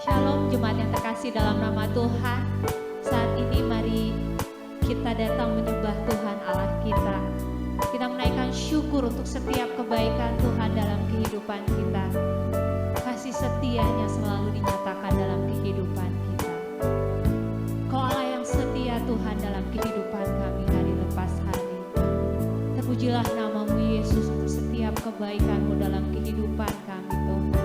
Shalom jemaat yang terkasih dalam nama Tuhan. Saat ini mari kita datang menyembah Tuhan Allah kita. Kita menaikkan syukur untuk setiap kebaikan Tuhan dalam kehidupan kita. Kasih setianya selalu dinyatakan dalam kehidupan kita. Kau Allah yang setia Tuhan dalam kehidupan kami hari lepas hari. Terpujilah namamu Yesus untuk setiap kebaikanmu dalam kehidupan kami Tuhan.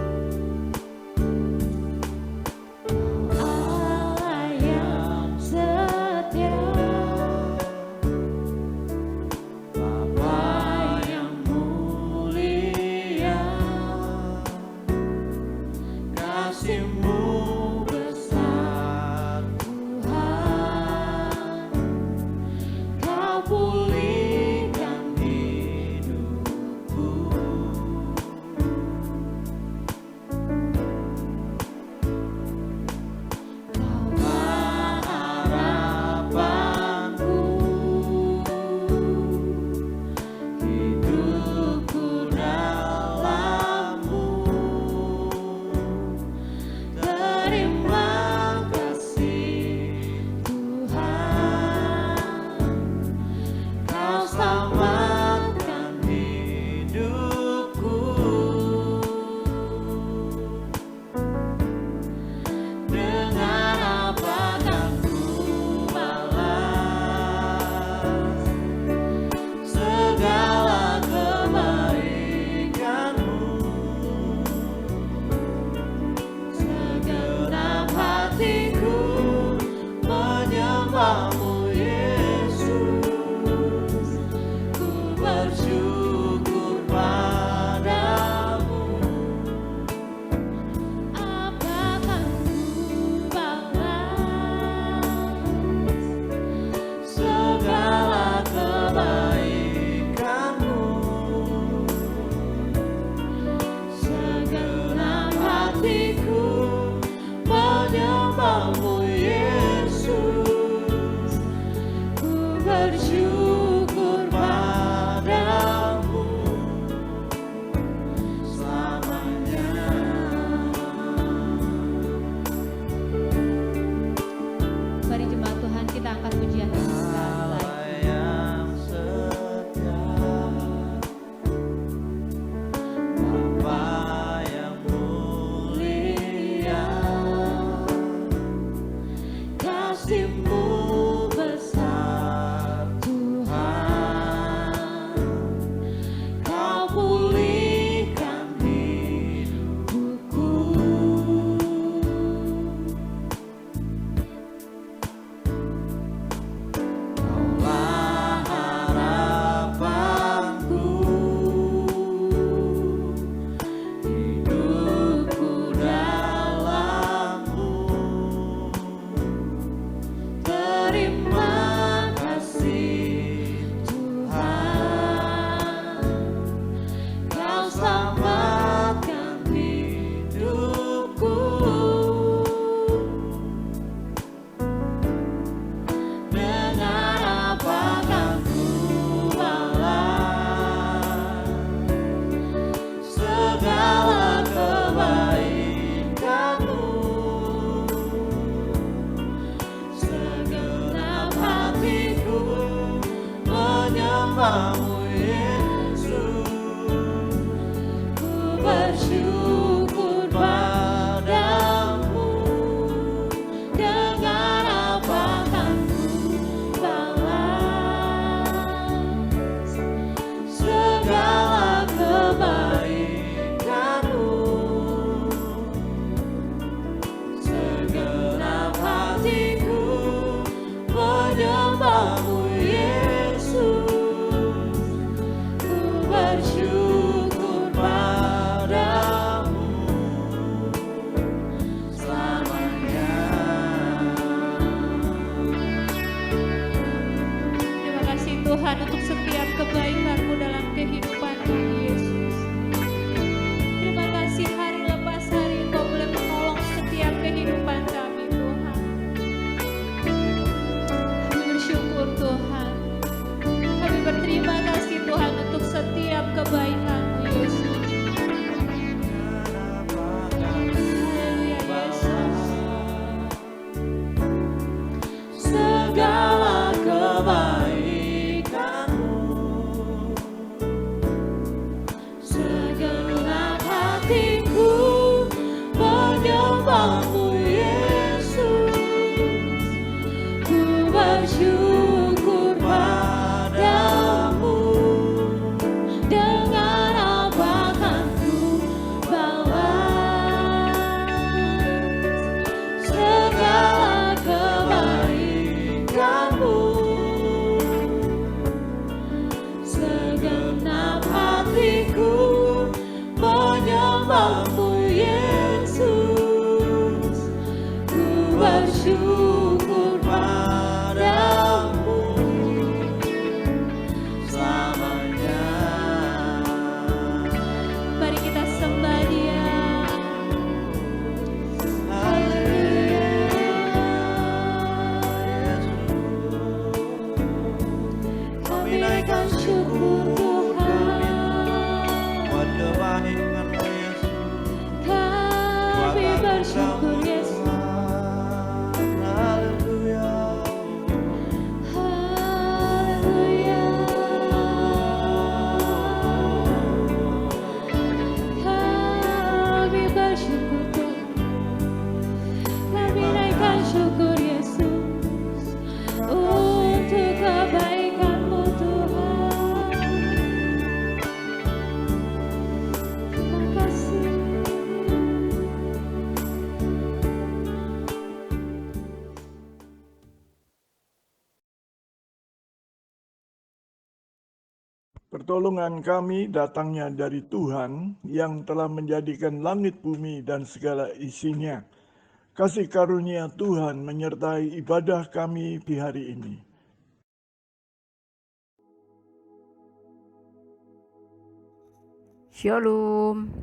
padamu Yesus, ku bersyukur padamu selamanya. Mari kita sembah Dia. Kami naikkan syukur Tuhan, buat kebaikan-Mu Yesus. Kami bersyukur Yesus. Haleluya, haleluya. Kami bersyukur Tuhan. Kami naikkan syukur Yesus untuk kebaikan-Mu Tuhan. Terima kasih. Pertolongan kami datangnya dari Tuhan yang telah menjadikan langit, bumi, dan segala isinya. Kasih karunia Tuhan menyertai ibadah kami di hari ini. Shalom.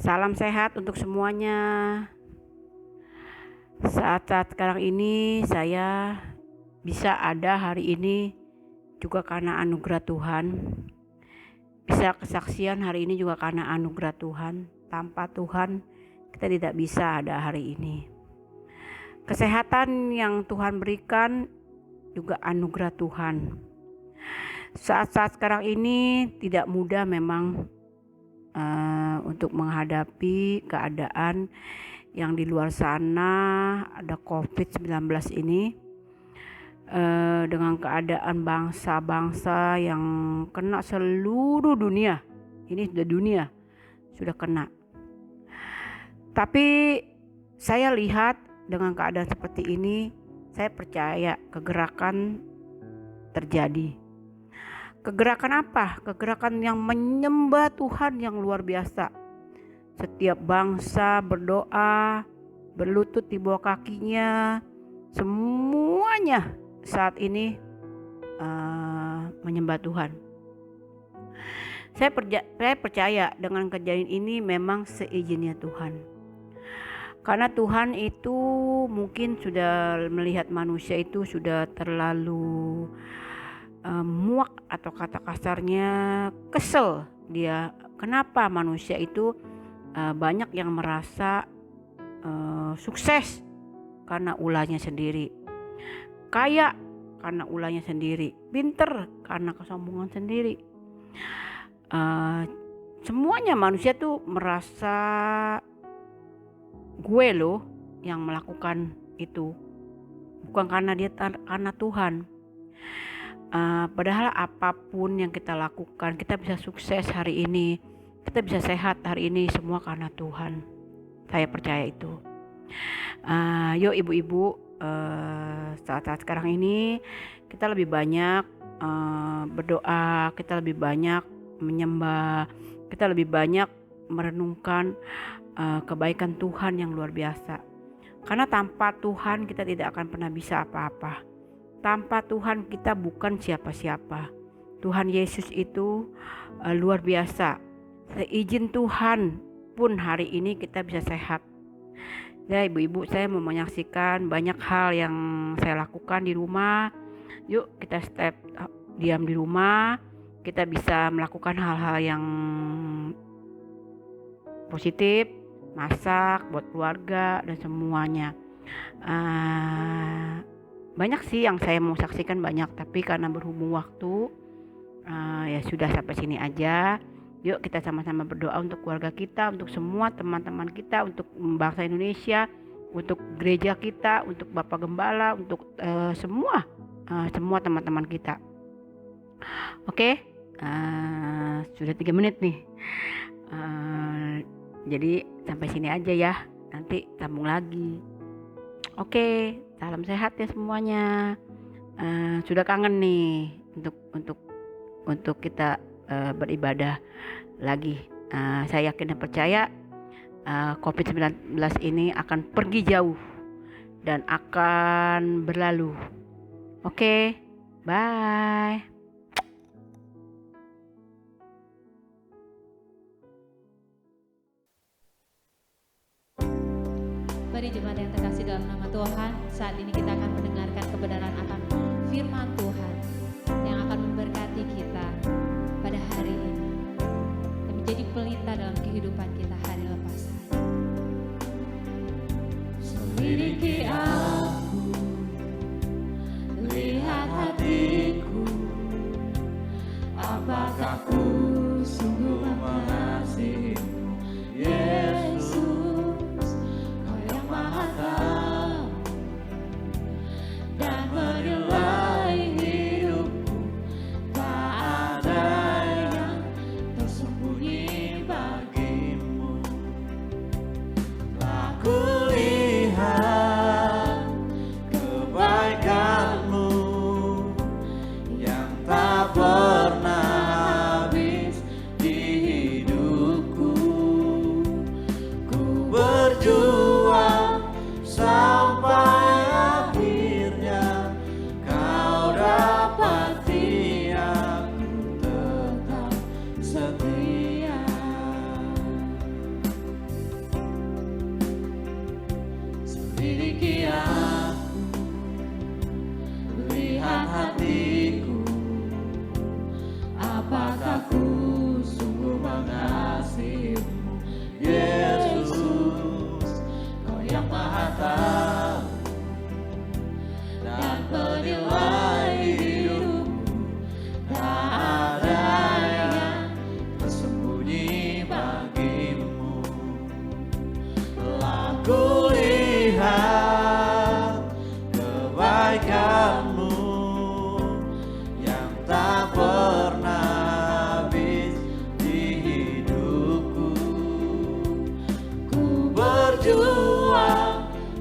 Salam sehat untuk semuanya. Saat-saat sekarang ini saya bisa ada hari ini juga karena anugerah Tuhan. Bisa kesaksian hari ini juga karena anugerah Tuhan. Tanpa Tuhan kita tidak bisa ada hari ini. Kesehatan yang Tuhan berikan juga anugerah Tuhan. Saat-saat sekarang ini tidak mudah memang untuk menghadapi keadaan yang di luar sana ada COVID-19 ini. Dengan keadaan bangsa-bangsa yang kena seluruh dunia. Ini sudah dunia, sudah kena. Tapi saya lihat dengan keadaan seperti ini, saya percaya kegerakan terjadi. Kegerakan apa? Kegerakan yang menyembah Tuhan yang luar biasa. Setiap bangsa berdoa, berlutut di bawah kakinya, semuanya saat ini menyembah Tuhan. Saya percaya dengan kejadian ini memang seizinnya Tuhan. Karena Tuhan itu mungkin sudah melihat manusia itu sudah terlalu muak atau kata kasarnya kesel dia. Kenapa manusia itu banyak yang merasa sukses karena ulahnya sendiri, kaya karena ulahnya sendiri, pinter karena kesombongan sendiri. Semuanya manusia tuh merasa gue loh yang melakukan itu, bukan karena dia, karena Tuhan. Padahal apapun yang kita lakukan, kita bisa sukses hari ini, kita bisa sehat hari ini, semua karena Tuhan. Saya percaya itu. Yuk ibu-ibu, saat-saat sekarang ini kita lebih banyak berdoa, kita lebih banyak menyembah, kita lebih banyak merenungkan kebaikan Tuhan yang luar biasa. Karena tanpa Tuhan kita tidak akan pernah bisa apa-apa. Tanpa Tuhan kita bukan siapa-siapa. Tuhan Yesus itu luar biasa. Seizin Tuhan pun hari ini kita bisa sehat. Ya ibu-ibu, saya mau menyaksikan banyak hal yang saya lakukan di rumah. Yuk kita step diam di rumah, kita bisa melakukan hal-hal yang positif, masak buat keluarga dan semuanya. Banyak sih yang saya mau saksikan banyak, tapi karena berhubung waktu ya sudah sampai sini aja. Yuk kita sama-sama berdoa untuk keluarga kita, untuk semua teman-teman kita, untuk bangsa Indonesia, untuk gereja kita, untuk Bapak Gembala, untuk semua teman-teman kita. Oke, sudah 3 menit nih. Jadi sampai sini aja ya, nanti sambung lagi. Oke, salam sehat ya semuanya. Sudah kangen nih untuk kita beribadah lagi Saya yakin dan percaya COVID-19 ini akan pergi jauh dan akan berlalu. Oke, bye. Mari jemaat yang terkasih dalam nama Tuhan, saat ini kita akan mendengarkan kebenaran akan firman Tuhan yang akan memberkati kita pada hari ini dan menjadi pelita dalam kehidupan kita hari lepas hari. Selidiki aku, lihat hatiku, apakah ku sungguh mengasihimu, Yesus. Dan menilai hidupku, tak ada yang tersembunyi bagimu. Aku lihat kebaikanmu yang tak pernah habis di hidupku. Ku berjuang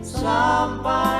sampai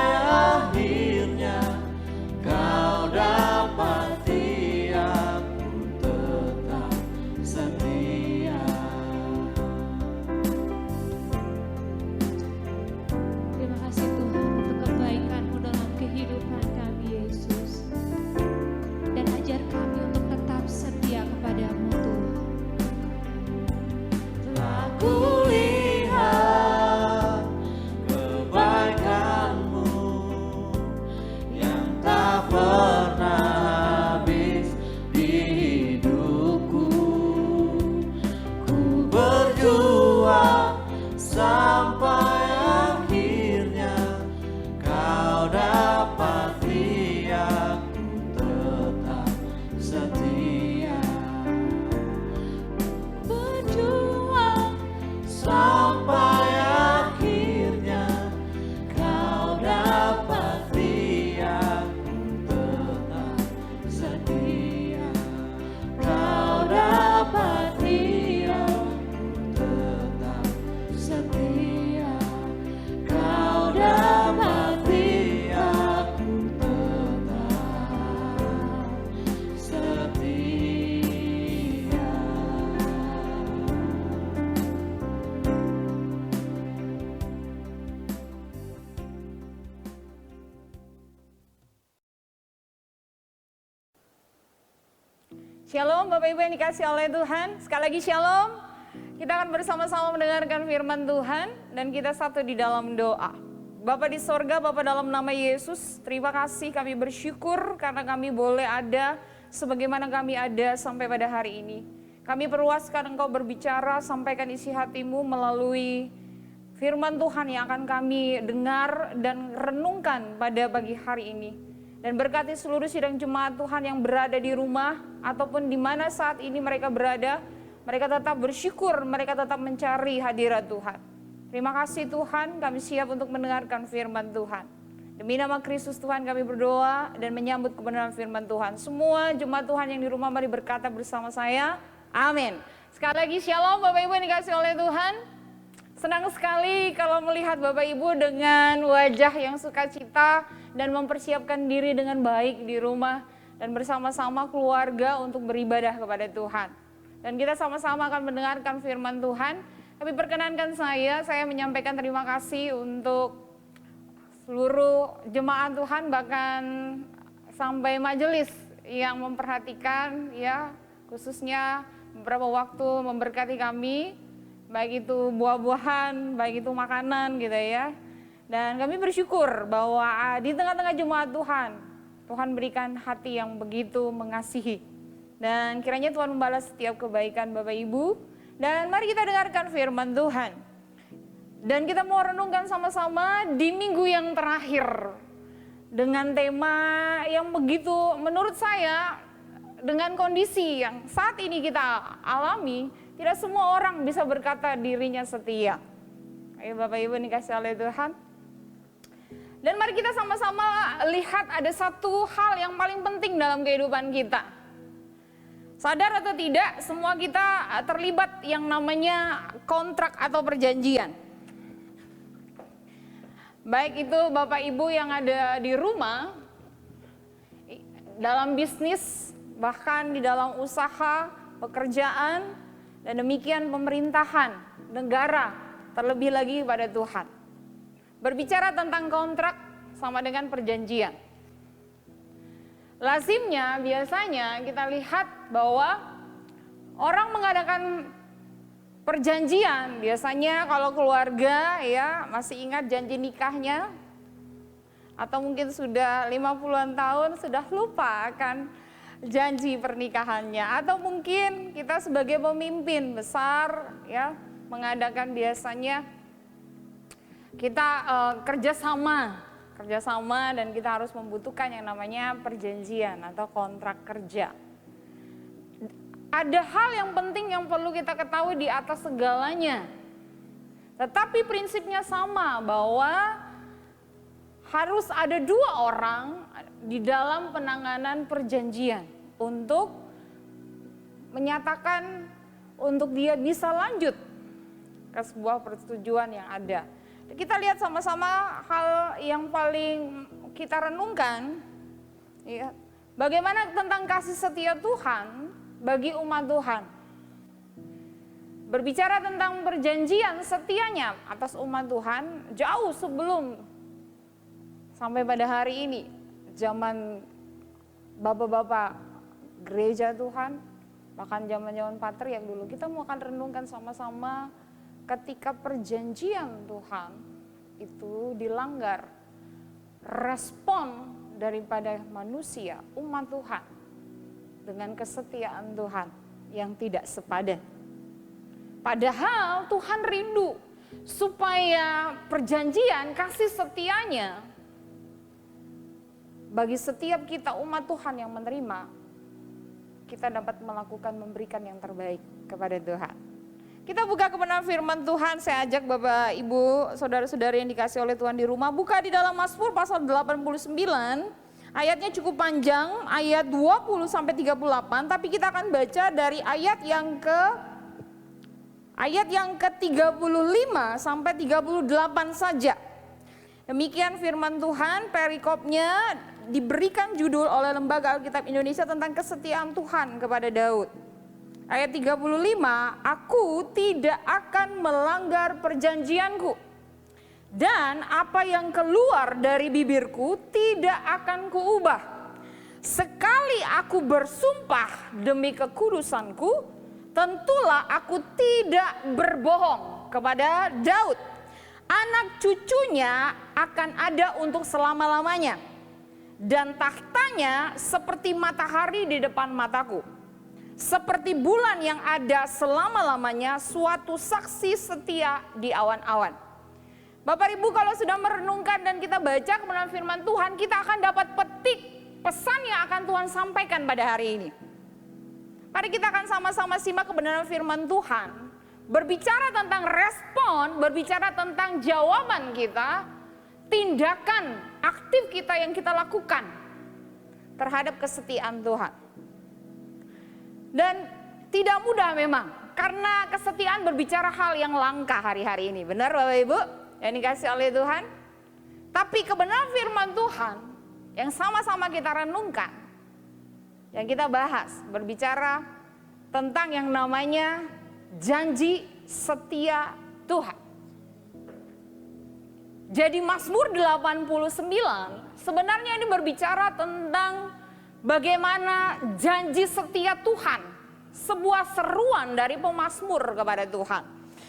Shalom Bapak Ibu yang dikasih oleh Tuhan. Sekali lagi shalom. Kita akan bersama-sama mendengarkan firman Tuhan dan kita satu di dalam doa. Bapa di sorga, Bapa dalam nama Yesus, terima kasih kami bersyukur karena kami boleh ada sebagaimana kami ada sampai pada hari ini. Kami perluaskan Engkau berbicara, sampaikan isi hatimu melalui firman Tuhan yang akan kami dengar dan renungkan pada pagi hari ini. Dan berkati seluruh sidang jemaat Tuhan yang berada di rumah ataupun di mana saat ini mereka berada, mereka tetap bersyukur, mereka tetap mencari hadirat Tuhan. Terima kasih Tuhan, kami siap untuk mendengarkan firman Tuhan. Demi nama Kristus Tuhan kami berdoa dan menyambut kebenaran firman Tuhan. Semua jemaat Tuhan yang di rumah mari berkata bersama saya, amin. Sekali lagi shalom Bapak Ibu yang dikasih oleh Tuhan. Senang sekali kalau melihat Bapak Ibu dengan wajah yang sukacita dan mempersiapkan diri dengan baik di rumah dan bersama-sama keluarga untuk beribadah kepada Tuhan. dan kita sama-sama akan mendengarkan firman Tuhan. Tapi perkenankan saya menyampaikan terima kasih untuk seluruh jemaat Tuhan, bahkan sampai majelis yang memperhatikan ya, khususnya beberapa waktu memberkati kami, baik itu buah-buahan, baik itu makanan gitu ya. Dan kami bersyukur bahwa di tengah-tengah jemaat Tuhan, Tuhan berikan hati yang begitu mengasihi. Dan kiranya Tuhan membalas setiap kebaikan Bapak Ibu. Dan mari kita dengarkan firman Tuhan. Dan kita mau renungkan sama-sama di minggu yang terakhir. Dengan tema yang begitu menurut saya, dengan kondisi yang saat ini kita alami, tidak semua orang bisa berkata dirinya setia. Ayo Bapak Ibu dikasih oleh Tuhan. Dan mari kita sama-sama lihat ada satu hal yang paling penting dalam kehidupan kita. Sadar atau tidak, semua kita terlibat yang namanya kontrak atau perjanjian. Baik itu Bapak Ibu yang ada di rumah, dalam bisnis, bahkan di dalam usaha, pekerjaan, dan demikian pemerintahan, negara, terlebih lagi pada Tuhan. Berbicara tentang kontrak sama dengan perjanjian. Lazimnya biasanya kita lihat bahwa orang mengadakan perjanjian, biasanya kalau keluarga ya masih ingat janji nikahnya, atau mungkin sudah 50-an tahun sudah lupa akan janji pernikahannya, atau mungkin kita sebagai pemimpin besar ya mengadakan biasanya kita kerjasama dan kita harus membutuhkan yang namanya perjanjian atau kontrak kerja. Ada hal yang penting yang perlu kita ketahui di atas segalanya. Tetapi prinsipnya sama, bahwa harus ada dua orang di dalam penanganan perjanjian untuk menyatakan untuk dia bisa lanjut ke sebuah persetujuan yang ada. Kita lihat sama-sama hal yang paling kita renungkan, ya, bagaimana tentang kasih setia Tuhan bagi umat Tuhan. Berbicara tentang perjanjian setianya atas umat Tuhan jauh sebelum sampai pada hari ini, zaman bapak-bapak gereja Tuhan, bahkan zaman-zaman patriark dulu. Kita mau akan renungkan sama-sama ketika perjanjian Tuhan itu dilanggar, respon daripada manusia, umat Tuhan, dengan kesetiaan Tuhan yang tidak sepadan. Padahal Tuhan rindu supaya perjanjian kasih setianya bagi setiap kita umat Tuhan yang menerima, kita dapat melakukan, memberikan yang terbaik kepada Tuhan. Kita buka kebenaran firman Tuhan, saya ajak Bapak, Ibu, Saudara-saudari yang dikasih oleh Tuhan di rumah, buka di dalam Mazmur pasal 89, ayatnya cukup panjang, ayat 20 sampai 38, tapi kita akan baca dari ayat yang ke-35 sampai 38 saja. Demikian firman Tuhan, perikopnya diberikan judul oleh Lembaga Alkitab Indonesia tentang kesetiaan Tuhan kepada Daud. Ayat 35, aku tidak akan melanggar perjanjianku, dan apa yang keluar dari bibirku tidak akan kuubah. Sekali aku bersumpah demi kekudusanku, tentulah aku tidak berbohong. Kepada Daud, anak cucunya akan ada untuk selama-lamanya, dan tahtanya seperti matahari di depan mataku. Seperti bulan yang ada selama-lamanya, suatu saksi setia di awan-awan. Bapak Ibu, kalau sudah merenungkan dan kita baca kebenaran firman Tuhan, kita akan dapat petik pesan yang akan Tuhan sampaikan pada hari ini. Mari kita akan sama-sama simak kebenaran firman Tuhan. Berbicara tentang respon, berbicara tentang jawaban kita, tindakan aktif kita yang kita lakukan terhadap kesetiaan Tuhan. Dan tidak mudah memang, karena kesetiaan berbicara hal yang langka hari-hari ini. Benar Bapak Ibu yang dikasih oleh Tuhan? Tapi kebenaran firman Tuhan yang sama-sama kita renungkan, yang kita bahas, berbicara tentang yang namanya janji setia Tuhan. Jadi Mazmur 89 sebenarnya ini berbicara tentang bagaimana janji setia Tuhan. Sebuah seruan dari pemazmur kepada Tuhan.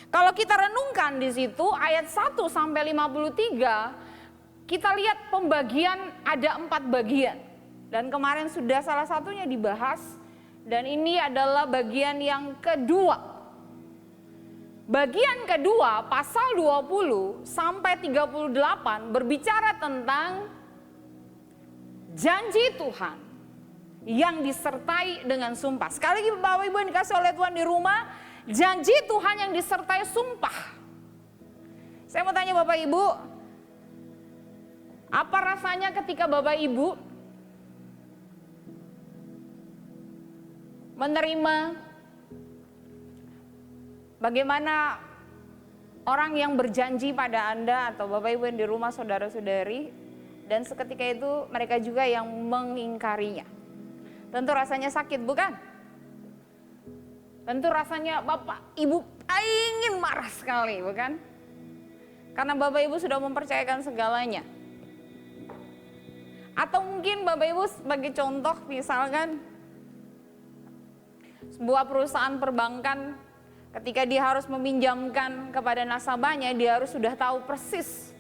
Kalau kita renungkan di situ ayat 1 sampai 53, kita lihat pembagian ada 4 bagian. Dan kemarin sudah salah satunya dibahas, dan ini adalah bagian yang kedua. Bagian kedua pasal 20 sampai 38 berbicara tentang janji Tuhan yang disertai dengan sumpah. Sekali lagi Bapak Ibu yang dikasih oleh Tuhan di rumah, janji Tuhan yang disertai sumpah. Saya mau tanya Bapak Ibu, apa rasanya ketika Bapak Ibu menerima bagaimana orang yang berjanji pada Anda atau Bapak Ibu yang di rumah, saudara-saudari, dan seketika itu mereka juga yang mengingkarinya. Tentu rasanya sakit, bukan? Tentu rasanya Bapak Ibu ingin marah sekali, bukan? Karena Bapak Ibu sudah mempercayakan segalanya. Atau mungkin Bapak Ibu sebagai contoh, misalkan sebuah perusahaan perbankan, ketika dia harus meminjamkan kepada nasabahnya, dia harus sudah tahu persis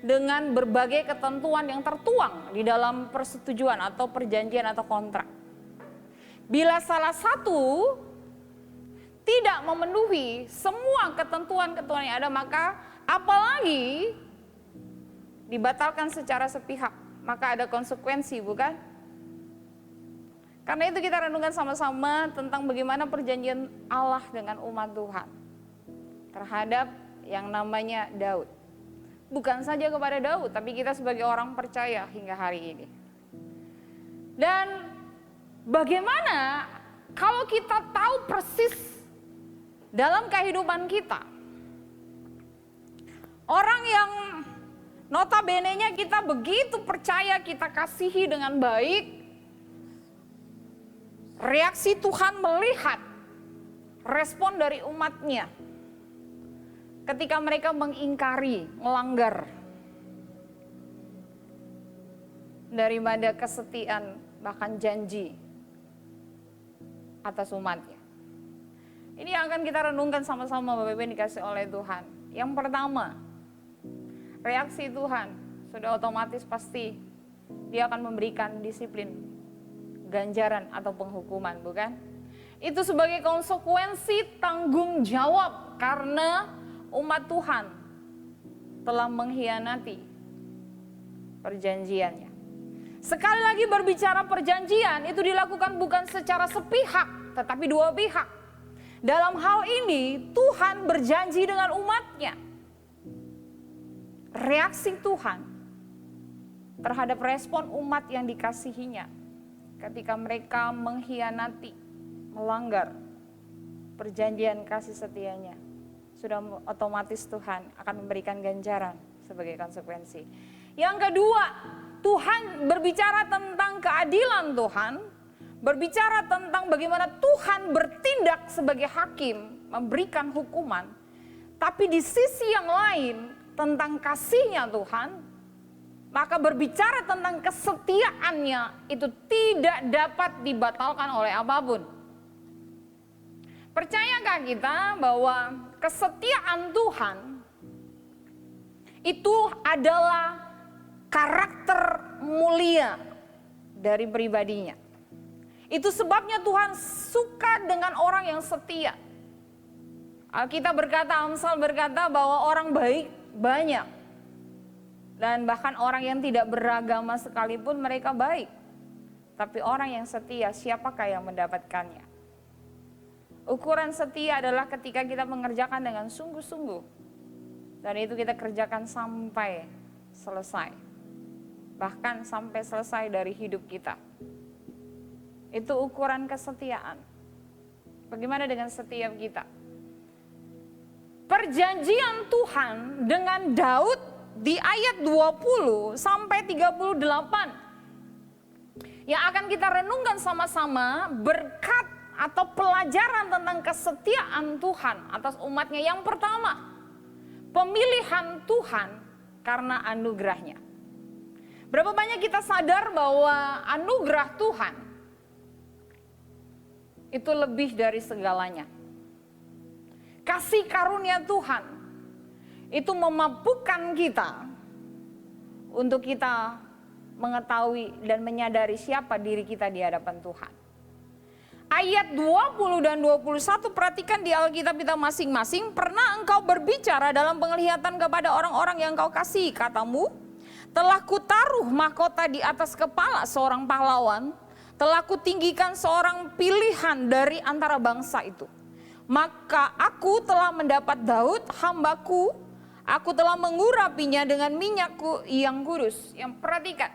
dengan berbagai ketentuan yang tertuang di dalam persetujuan atau perjanjian atau kontrak. Bila salah satu tidak memenuhi semua ketentuan-ketentuan yang ada, maka apalagi dibatalkan secara sepihak, maka ada konsekuensi, bukan? Karena itu kita renungkan sama-sama tentang bagaimana perjanjian Allah dengan umat Tuhan terhadap yang namanya Daud. Bukan saja kepada Daud, tapi kita sebagai orang percaya hingga hari ini. Dan bagaimana kalau kita tahu persis dalam kehidupan kita, orang yang notabene-nya kita begitu percaya, kita kasihi dengan baik, reaksi Tuhan melihat respon dari umatnya ketika mereka mengingkari, melanggar daripada kesetiaan bahkan janji atas umatnya. Ini yang akan kita renungkan sama-sama Bapak Ibu yang dikasih oleh Tuhan. Yang pertama, reaksi Tuhan sudah otomatis pasti dia akan memberikan disiplin, ganjaran atau penghukuman, bukan? Itu sebagai konsekuensi tanggung jawab karena umat Tuhan telah mengkhianati perjanjiannya. Sekali lagi berbicara perjanjian itu dilakukan bukan secara sepihak, tetapi dua pihak. Dalam hal ini Tuhan berjanji dengan umatnya. Reaksi Tuhan terhadap respon umat yang dikasihinya ketika mereka mengkhianati, melanggar perjanjian kasih setianya, sudah otomatis Tuhan akan memberikan ganjaran sebagai konsekuensi. Yang kedua, Tuhan berbicara tentang keadilan Tuhan, berbicara tentang bagaimana Tuhan bertindak sebagai hakim, memberikan hukuman. Tapi di sisi yang lain tentang kasihnya Tuhan, maka berbicara tentang kesetiaannya itu tidak dapat dibatalkan oleh apapun. Percayakah kita bahwa kesetiaan Tuhan itu adalah karakter mulia dari pribadinya. Itu sebabnya Tuhan suka dengan orang yang setia. Alkitab berkata, Amsal berkata bahwa orang baik banyak. Dan bahkan orang yang tidak beragama sekalipun mereka baik. Tapi orang yang setia, siapakah yang mendapatkannya? Ukuran setia adalah ketika kita mengerjakan dengan sungguh-sungguh. Dan itu kita kerjakan sampai selesai. Bahkan sampai selesai dari hidup kita. Itu ukuran kesetiaan. Bagaimana dengan setiap kita? Perjanjian Tuhan dengan Daud di ayat 20 sampai 38 yang akan kita renungkan sama-sama berkat atau pelajaran tentang kesetiaan Tuhan atas umatnya. Yang pertama, pemilihan Tuhan karena anugerahnya. Berapa banyak kita sadar bahwa anugerah Tuhan itu lebih dari segalanya. Kasih karunia Tuhan itu memampukan kita untuk kita mengetahui dan menyadari siapa diri kita di hadapan Tuhan. Ayat 20 dan 21 perhatikan di Alkitab kita masing-masing. Pernah engkau berbicara dalam penglihatan kepada orang-orang yang kau kasihi, katamu, telah kutaruh mahkota di atas kepala seorang pahlawan, telah kutinggikan seorang pilihan dari antara bangsa itu. Maka aku telah mendapat Daud hambaku, aku telah mengurapinya dengan minyakku yang kudus. Yang perhatikan,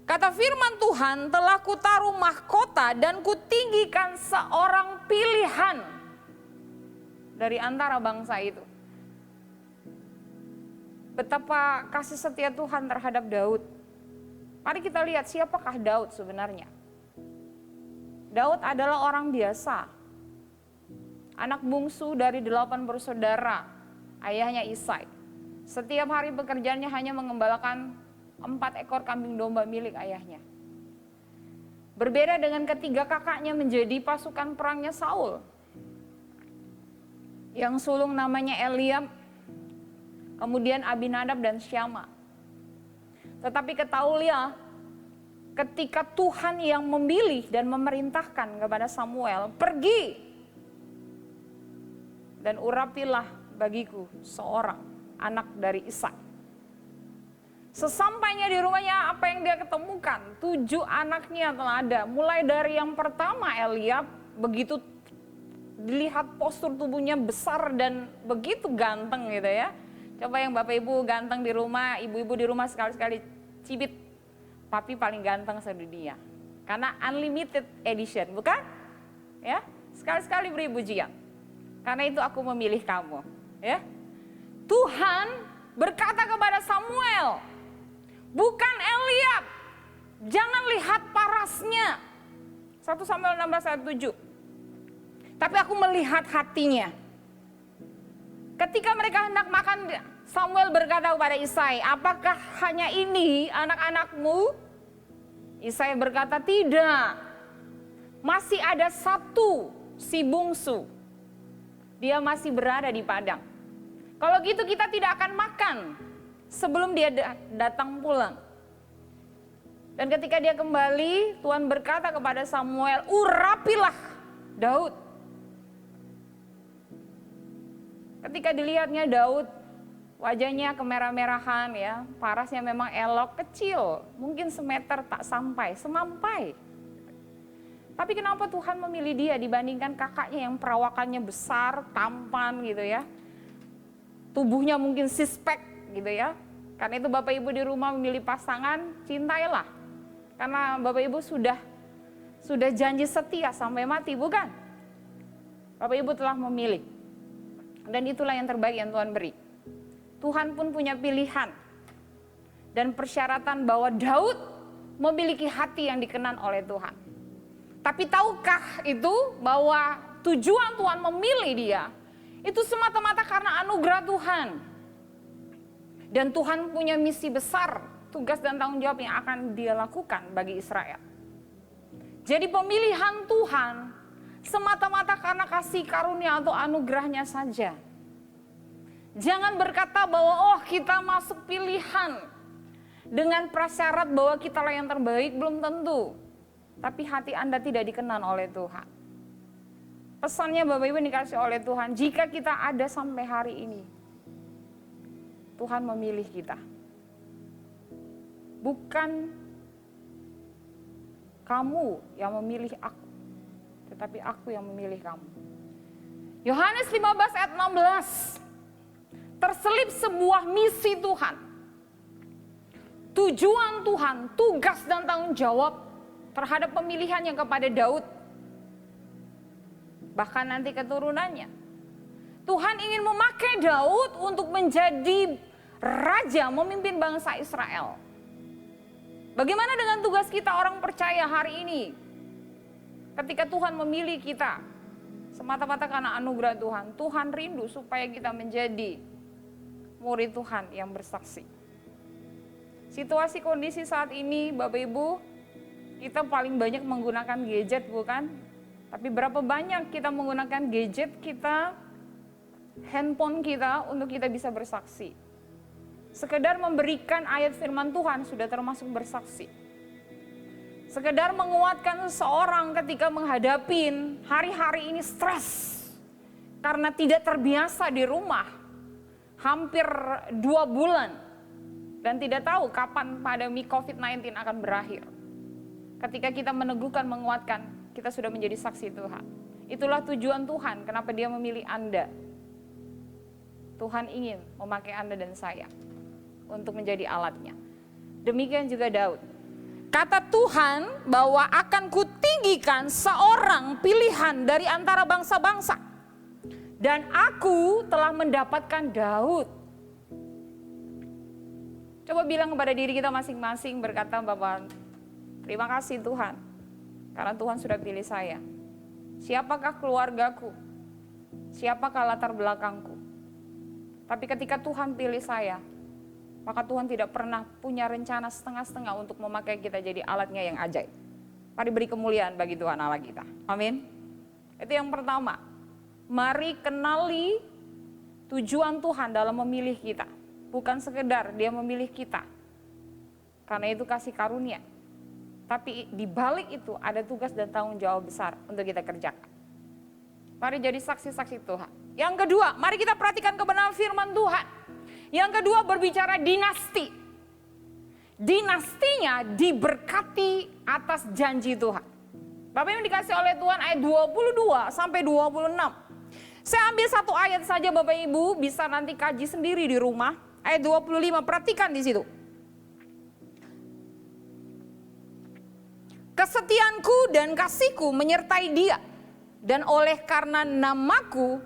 kata firman Tuhan, telah kutaruh mahkota dan kutinggikan seorang pilihan dari antara bangsa itu. Betapa kasih setia Tuhan terhadap Daud. Mari kita lihat siapakah Daud sebenarnya. Daud adalah orang biasa. Anak bungsu dari 8 bersaudara, ayahnya Isai. Setiap hari pekerjaannya hanya mengembalakan 4 ekor kambing domba milik ayahnya. Berbeda dengan ketiga kakaknya menjadi pasukan perangnya Saul. Yang sulung namanya Eliab, kemudian Abinadab dan Syama. Tetapi ketahuilah, ketika Tuhan yang memilih dan memerintahkan kepada Samuel, pergi dan urapilah bagiku seorang anak dari Isai. Sesampainya di rumahnya, apa yang dia ketemukan? 7 anaknya telah ada. Mulai dari yang pertama Eliab, begitu dilihat postur tubuhnya besar dan begitu ganteng gitu ya. Coba yang bapak ibu ganteng di rumah, ibu-ibu di rumah sekali-sekali cibit. Papi paling ganteng sedunia. Karena unlimited edition, bukan? Ya, sekali-sekali beri pujian. Karena itu aku memilih kamu. Ya, Tuhan berkata kepada Samuel, bukan Eliab, jangan lihat parasnya. 1 Samuel 16 ayat 7. Tapi aku melihat hatinya. Ketika mereka hendak makan, Samuel berkata kepada Isai, apakah hanya ini anak-anakmu? Isai berkata, tidak. Masih ada 1 si bungsu. Dia masih berada di padang. Kalau gitu kita tidak akan makan sebelum dia datang pulang. Dan ketika dia kembali, Tuhan berkata kepada Samuel, urapilah Daud. Ketika dilihatnya Daud, wajahnya kemerah-merahan ya, parasnya memang elok, kecil, mungkin semeter tak sampai, semampai. Tapi kenapa Tuhan memilih dia dibandingkan kakaknya yang perawakannya besar, tampan gitu ya. Tubuhnya mungkin six-pack gitu ya. Karena itu Bapak Ibu di rumah memilih pasangan, cintailah. Karena Bapak Ibu sudah janji setia sampai mati, bukan? Bapak Ibu telah memilih. Dan itulah yang terbaik yang Tuhan beri. Tuhan pun punya pilihan dan persyaratan bahwa Daud memiliki hati yang dikenan oleh Tuhan. Tapi tahukah itu bahwa tujuan Tuhan memilih dia itu semata-mata karena anugerah Tuhan. Dan Tuhan punya misi besar, tugas dan tanggung jawab yang akan dia lakukan bagi Israel. Jadi pemilihan Tuhan semata-mata karena kasih karunia atau anugerahnya saja. Jangan berkata bahwa kita masuk pilihan dengan prasyarat bahwa kitalah yang terbaik, belum tentu. Tapi hati Anda tidak dikenan oleh Tuhan. Pesannya Bapak Ibu dikasih oleh Tuhan, jika kita ada sampai hari ini, Tuhan memilih kita. Bukan kamu yang memilih aku, tetapi aku yang memilih kamu. Yohanes 15 ayat 16. Terselip sebuah misi Tuhan. Tujuan Tuhan, tugas dan tanggung jawab terhadap pemilihannya kepada Daud. Bahkan nanti keturunannya. Tuhan ingin memakai Daud untuk menjadi raja memimpin bangsa Israel. Bagaimana dengan tugas kita orang percaya hari ini? Ketika Tuhan memilih kita, semata-mata karena anugerah Tuhan, Tuhan rindu supaya kita menjadi murid Tuhan yang bersaksi. Situasi kondisi saat ini, Bapak Ibu, kita paling banyak menggunakan gadget, bukan? Tapi berapa banyak kita menggunakan gadget kita, handphone kita untuk kita bisa bersaksi. Sekedar memberikan ayat firman Tuhan sudah termasuk bersaksi. Sekedar menguatkan seseorang ketika menghadapi hari-hari ini stres. Karena tidak terbiasa di rumah. Hampir 2 bulan. Dan tidak tahu kapan pandemi COVID-19 akan berakhir. Ketika kita meneguhkan, menguatkan, kita sudah menjadi saksi Tuhan. Itulah tujuan Tuhan, kenapa Dia memilih Anda. Tuhan ingin memakai Anda dan saya untuk menjadi alatnya. Demikian juga Daud. Kata Tuhan bahwa akan kutinggikan seorang pilihan dari antara bangsa-bangsa. Dan aku telah mendapatkan Daud. Coba bilang kepada diri kita masing-masing, berkata bahwa terima kasih Tuhan, karena Tuhan sudah pilih saya. Siapakah keluargaku? Siapakah latar belakangku? Tapi ketika Tuhan pilih saya, maka Tuhan tidak pernah punya rencana setengah-setengah untuk memakai kita jadi alatnya yang ajaib. Mari beri kemuliaan bagi Tuhan Allah kita. Amin. Itu yang pertama. Mari kenali tujuan Tuhan dalam memilih kita. Bukan sekedar Dia memilih kita. Karena itu kasih karunia. Tapi di balik itu ada tugas dan tanggung jawab besar untuk kita kerjakan. Mari jadi saksi-saksi Tuhan. Yang kedua, mari kita perhatikan kebenaran firman Tuhan. Yang kedua berbicara dinasti. Dinastinya diberkati atas janji Tuhan. Bapak yang dikasih oleh Tuhan ayat 22 sampai 26. Saya ambil satu ayat saja Bapak Ibu, bisa nanti kaji sendiri di rumah. Ayat 25, perhatikan di situ. Kesetiaanku dan kasihku menyertai dia. Dan oleh karena namaku,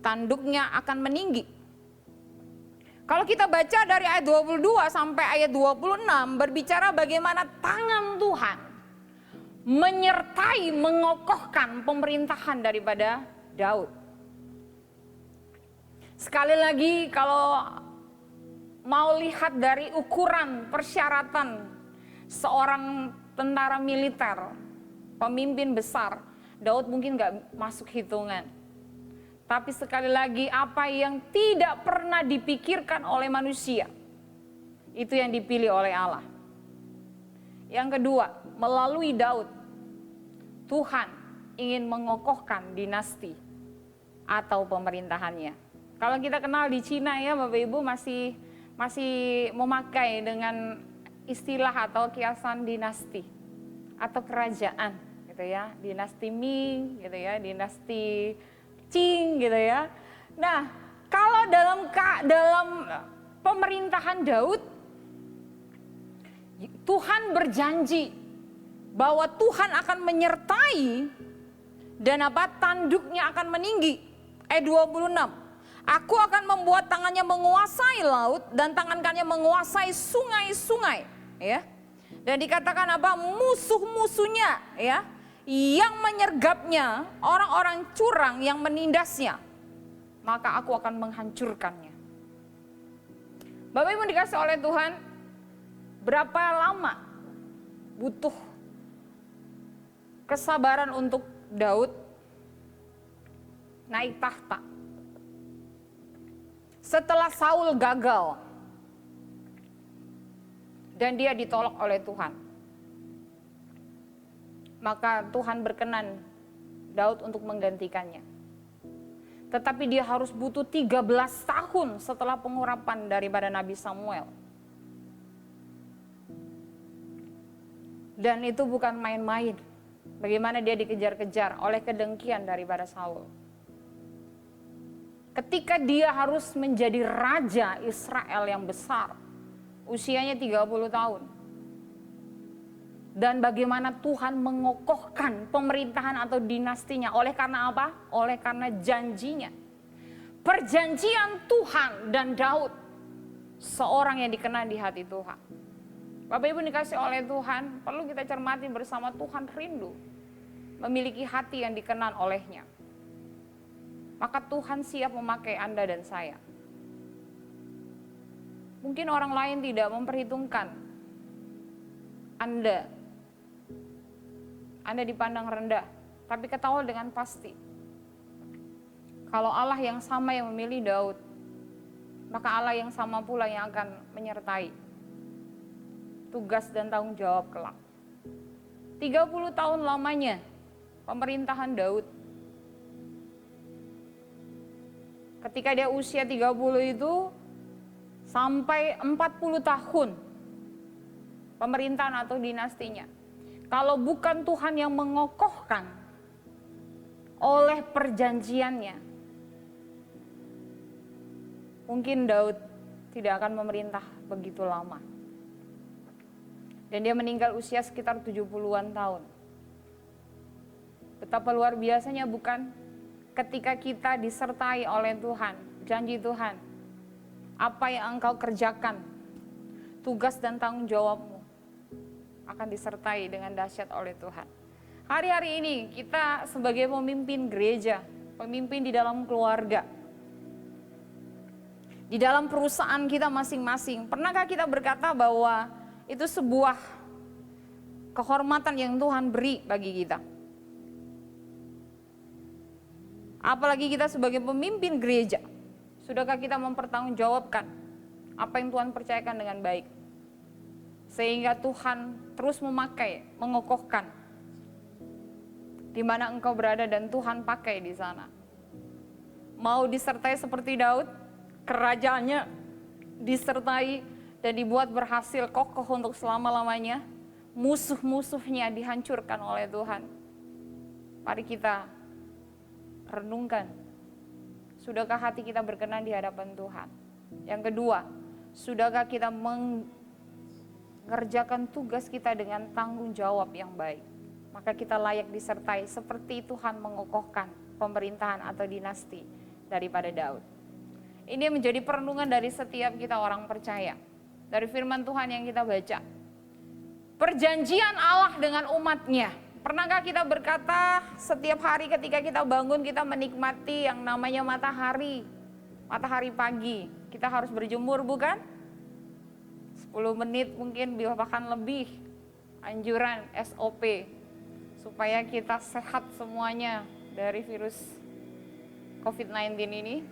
tanduknya akan meninggi. Kalau kita baca dari ayat 22 sampai ayat 26, berbicara bagaimana tangan Tuhan menyertai, mengokohkan pemerintahan daripada Daud. Sekali lagi kalau mau lihat dari ukuran persyaratan seorang tentara militer, pemimpin besar, Daud mungkin gak masuk hitungan. Tapi sekali lagi apa yang tidak pernah dipikirkan oleh manusia, itu yang dipilih oleh Allah. Yang kedua, melalui Daud, Tuhan ingin mengokohkan dinasti atau pemerintahannya. Kalau kita kenal di Cina ya Bapak Ibu masih memakai dengan istilah atau kiasan dinasti atau kerajaan gitu ya, dinasti Ming gitu ya, dinasti Qing gitu ya. Nah, kalau dalam pemerintahan Daud, Tuhan berjanji bahwa Tuhan akan menyertai dan tanduknya akan meninggi. Ayat 26. Aku akan membuat tangannya menguasai laut dan tangan kanannya menguasai sungai-sungai, ya. Dan dikatakan musuh-musuhnya, ya, yang menyergapnya, orang-orang curang yang menindasnya, maka aku akan menghancurkannya. Bapak Ibu dikasih oleh Tuhan, berapa lama butuh kesabaran untuk Daud naik tahta? Setelah Saul gagal dan dia ditolak oleh Tuhan, maka Tuhan berkenan Daud untuk menggantikannya. Tetapi dia harus butuh 13 tahun setelah pengurapan daripada Nabi Samuel. Dan itu bukan main-main. Bagaimana dia dikejar-kejar oleh kedengkian daripada Saul. Ketika dia harus menjadi raja Israel yang besar, usianya 30 tahun. Dan bagaimana Tuhan mengokohkan pemerintahan atau dinastinya. Oleh karena apa? Oleh karena janjinya. Perjanjian Tuhan dan Daud, seorang yang dikenal di hati Tuhan. Bapak Ibu dikasih oleh Tuhan, perlu kita cermati bersama, Tuhan rindu memiliki hati yang dikenan olehnya, maka Tuhan siap memakai Anda dan saya. Mungkin orang lain tidak memperhitungkan Anda dipandang rendah, tapi ketahui dengan pasti, kalau Allah yang sama yang memilih Daud, maka Allah yang sama pula yang akan menyertai tugas dan tanggung jawab kelak. 30 tahun lamanya pemerintahan Daud. Ketika dia usia 30 itu sampai 40 tahun pemerintahan atau dinastinya. Kalau bukan Tuhan yang mengokohkan oleh perjanjiannya, mungkin Daud tidak akan memerintah begitu lama. Dan dia meninggal usia sekitar 70-an tahun. Betapa luar biasanya bukan ketika kita disertai oleh Tuhan, janji Tuhan, apa yang engkau kerjakan, tugas dan tanggung jawabmu akan disertai dengan dahsyat oleh Tuhan. Hari-hari ini kita sebagai pemimpin gereja, pemimpin di dalam keluarga, di dalam perusahaan kita masing-masing, pernahkah kita berkata bahwa itu sebuah kehormatan yang Tuhan beri bagi kita? Apalagi kita sebagai pemimpin gereja, sudahkah kita mempertanggungjawabkan apa yang Tuhan percayakan dengan baik? Sehingga Tuhan terus memakai, mengokohkan di mana engkau berada dan Tuhan pakai di sana. Mau disertai seperti Daud, kerajaannya disertai dan dibuat berhasil kokoh untuk selama-lamanya, musuh-musuhnya dihancurkan oleh Tuhan. Mari kita renungkan, sudahkah hati kita berkenan di hadapan Tuhan? Yang kedua, sudahkah kita mengerjakan tugas kita dengan tanggung jawab yang baik? Maka kita layak disertai seperti Tuhan mengokohkan pemerintahan atau dinasti daripada Daud. Ini menjadi perenungan dari setiap kita orang percaya. Dari firman Tuhan yang kita baca. Perjanjian Allah dengan umatnya. Pernahkah kita berkata setiap hari ketika kita bangun kita menikmati yang namanya matahari. Matahari pagi. Kita harus berjemur bukan? 10 menit mungkin bahkan lebih. Anjuran SOP. Supaya kita sehat semuanya dari virus COVID-19 ini.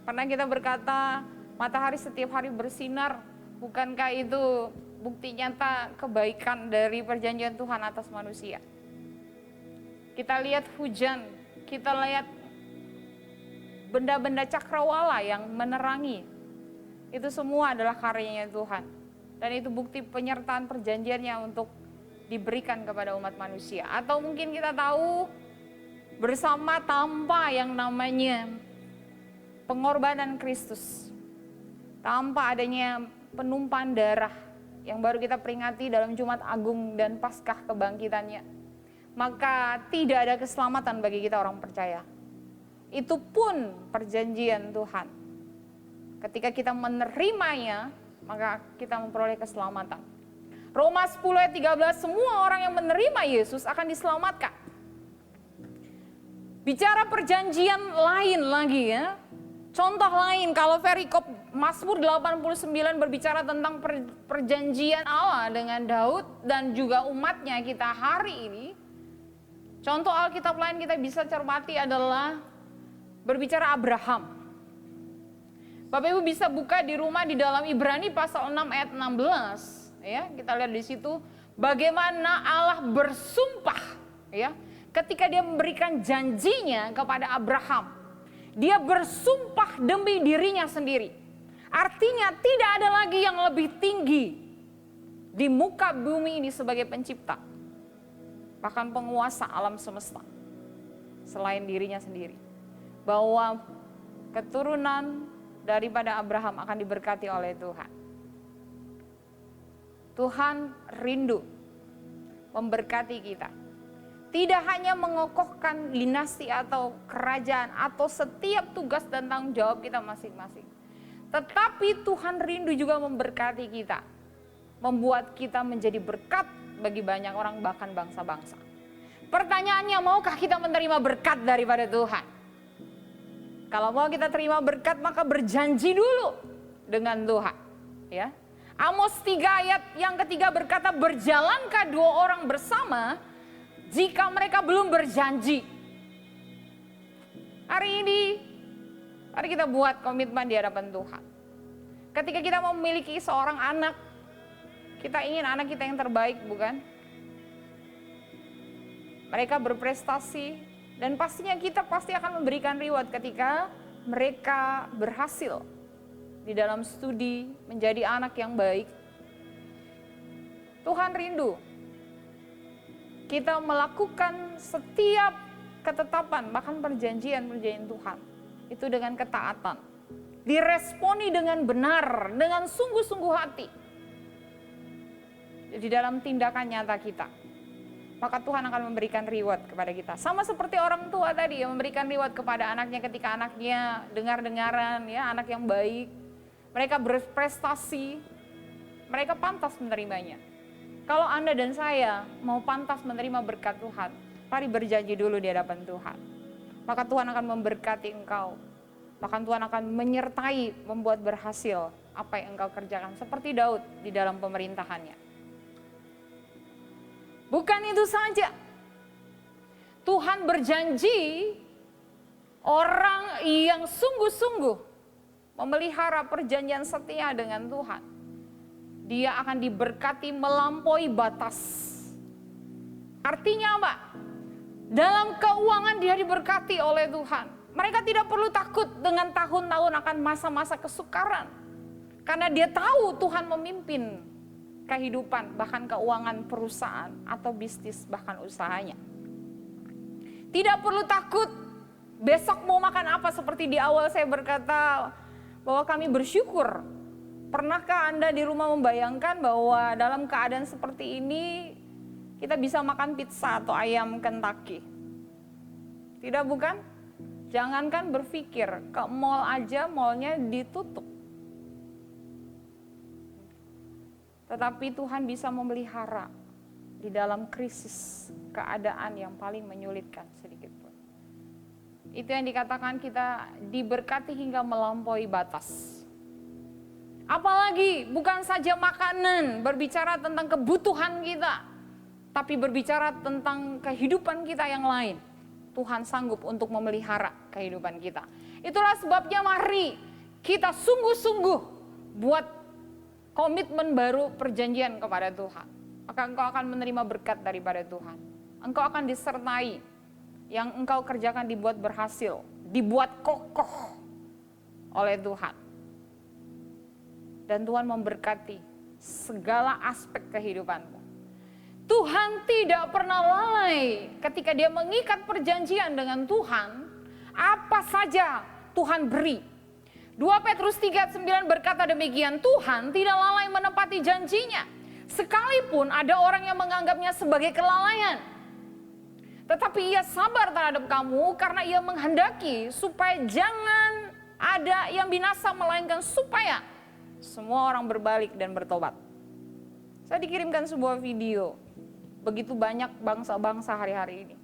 Pernah kita berkata matahari setiap hari bersinar. Bukankah itu bukti nyata kebaikan dari perjanjian Tuhan atas manusia? Kita lihat hujan, kita lihat benda-benda cakrawala yang menerangi. Itu semua adalah karyanya Tuhan. Dan itu bukti penyertaan perjanjiannya untuk diberikan kepada umat manusia. Atau mungkin kita tahu bersama tanpa yang namanya pengorbanan Kristus. Tanpa adanya penumpahan darah yang baru kita peringati dalam Jumat Agung dan Paskah kebangkitannya, maka tidak ada keselamatan bagi kita orang percaya. Itu pun perjanjian Tuhan. Ketika kita menerimanya, maka kita memperoleh keselamatan. Roma 10 ayat 13, semua orang yang menerima Yesus akan diselamatkan. Bicara perjanjian lain lagi ya. Contoh lain, kalau perikop Mazmur 89 berbicara tentang perjanjian Allah dengan Daud dan juga umatnya kita hari ini. Contoh Alkitab lain kita bisa cermati adalah berbicara Abraham. Bapak Ibu bisa buka di rumah di dalam Ibrani pasal 6 ayat 16. Ya, kita lihat di situ bagaimana Allah bersumpah ya, ketika dia memberikan janjinya kepada Abraham. Dia bersumpah demi dirinya sendiri. Artinya tidak ada lagi yang lebih tinggi di muka bumi ini sebagai pencipta. Bahkan penguasa alam semesta. Selain dirinya sendiri. Bahwa keturunan daripada Abraham akan diberkati oleh Tuhan. Tuhan rindu memberkati kita. Tidak hanya mengokohkan dinasti atau kerajaan atau setiap tugas dan tanggung jawab kita masing-masing. Tetapi Tuhan rindu juga memberkati kita. Membuat kita menjadi berkat bagi banyak orang bahkan bangsa-bangsa. Pertanyaannya, maukah kita menerima berkat daripada Tuhan? Kalau mau kita terima berkat, maka berjanji dulu dengan Tuhan. Ya. Amos 3 ayat yang ketiga berkata, berjalankah dua orang bersama jika mereka belum berjanji? Hari ini, mari kita buat komitmen di hadapan Tuhan. Ketika kita mau memiliki seorang anak, kita ingin anak kita yang terbaik, bukan? Mereka berprestasi, dan pastinya kita pasti akan memberikan reward ketika mereka berhasil di dalam studi, menjadi anak yang baik. Tuhan rindu kita melakukan setiap ketetapan, bahkan perjanjian-perjanjian Tuhan, itu dengan ketaatan. Diresponi dengan benar, dengan sungguh-sungguh hati. Di dalam tindakan nyata kita. Maka Tuhan akan memberikan reward kepada kita. Sama seperti orang tua tadi yang memberikan reward kepada anaknya ketika anaknya dengar-dengaran, ya, anak yang baik. Mereka berprestasi, mereka pantas menerimanya. Kalau Anda dan saya mau pantas menerima berkat Tuhan, mari berjanji dulu di hadapan Tuhan. Maka Tuhan akan memberkati engkau. Bahkan Tuhan akan menyertai, membuat berhasil apa yang engkau kerjakan. Seperti Daud di dalam pemerintahannya. Bukan itu saja. Tuhan berjanji orang yang sungguh-sungguh memelihara perjanjian setia dengan Tuhan, dia akan diberkati melampaui batas. Artinya apa? Dalam keuangan dia diberkati oleh Tuhan. Mereka tidak perlu takut dengan tahun-tahun akan masa-masa kesukaran. Karena dia tahu Tuhan memimpin kehidupan, bahkan keuangan perusahaan atau bisnis, bahkan usahanya. Tidak perlu takut besok mau makan apa, seperti di awal saya berkata bahwa kami bersyukur. Pernahkah Anda di rumah membayangkan bahwa dalam keadaan seperti ini kita bisa makan pizza atau ayam Kentucky? Tidak, bukan? Jangankan berpikir, ke mall aja mallnya ditutup. Tetapi Tuhan bisa memelihara di dalam krisis keadaan yang paling menyulitkan sedikit pun. Itu yang dikatakan kita diberkati hingga melampaui batas. Apalagi bukan saja makanan, berbicara tentang kebutuhan kita, tapi berbicara tentang kehidupan kita yang lain. Tuhan sanggup untuk memelihara kehidupan kita. Itulah sebabnya mari kita sungguh-sungguh buat komitmen baru perjanjian kepada Tuhan. Maka engkau akan menerima berkat daripada Tuhan. Engkau akan disertai. Yang engkau kerjakan dibuat berhasil. Dibuat kokoh oleh Tuhan. Dan Tuhan memberkati segala aspek kehidupanmu. Tuhan tidak pernah lalai ketika dia mengikat perjanjian dengan Tuhan. Apa saja Tuhan beri. 2 Petrus 3:9 berkata demikian, Tuhan tidak lalai menepati janjinya, sekalipun ada orang yang menganggapnya sebagai kelalaian. Tetapi ia sabar terhadap kamu karena ia menghendaki supaya jangan ada yang binasa, melainkan supaya semua orang berbalik dan bertobat. Saya dikirimkan sebuah video, begitu banyak bangsa-bangsa hari-hari ini.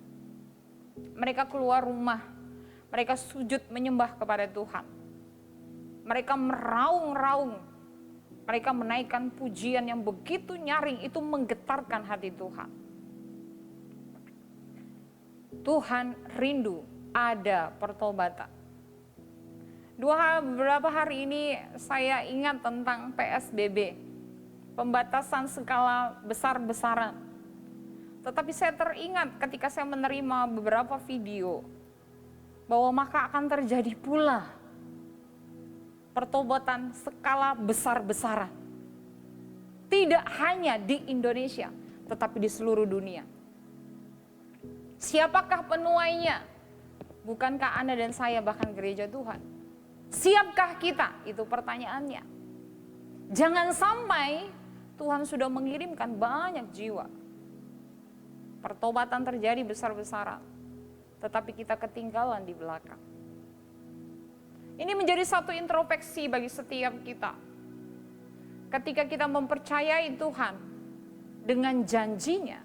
Mereka keluar rumah, mereka sujud menyembah kepada Tuhan. Mereka meraung-raung, mereka menaikkan pujian yang begitu nyaring, itu menggetarkan hati Tuhan. Tuhan rindu ada pertobatan. Beberapa hari ini saya ingat tentang PSBB, pembatasan skala besar-besaran. Tetapi saya teringat ketika saya menerima beberapa video, bahwa maka akan terjadi pula pertobatan skala besar-besaran. Tidak hanya di Indonesia, tetapi di seluruh dunia. Siapakah penuainya? Bukankah Anda dan saya, bahkan gereja Tuhan? Siapkah kita? Itu pertanyaannya. Jangan sampai Tuhan sudah mengirimkan banyak jiwa. Pertobatan terjadi besar-besaran, tetapi kita ketinggalan di belakang. Ini menjadi satu introspeksi bagi setiap kita. Ketika kita mempercayai Tuhan dengan janjinya,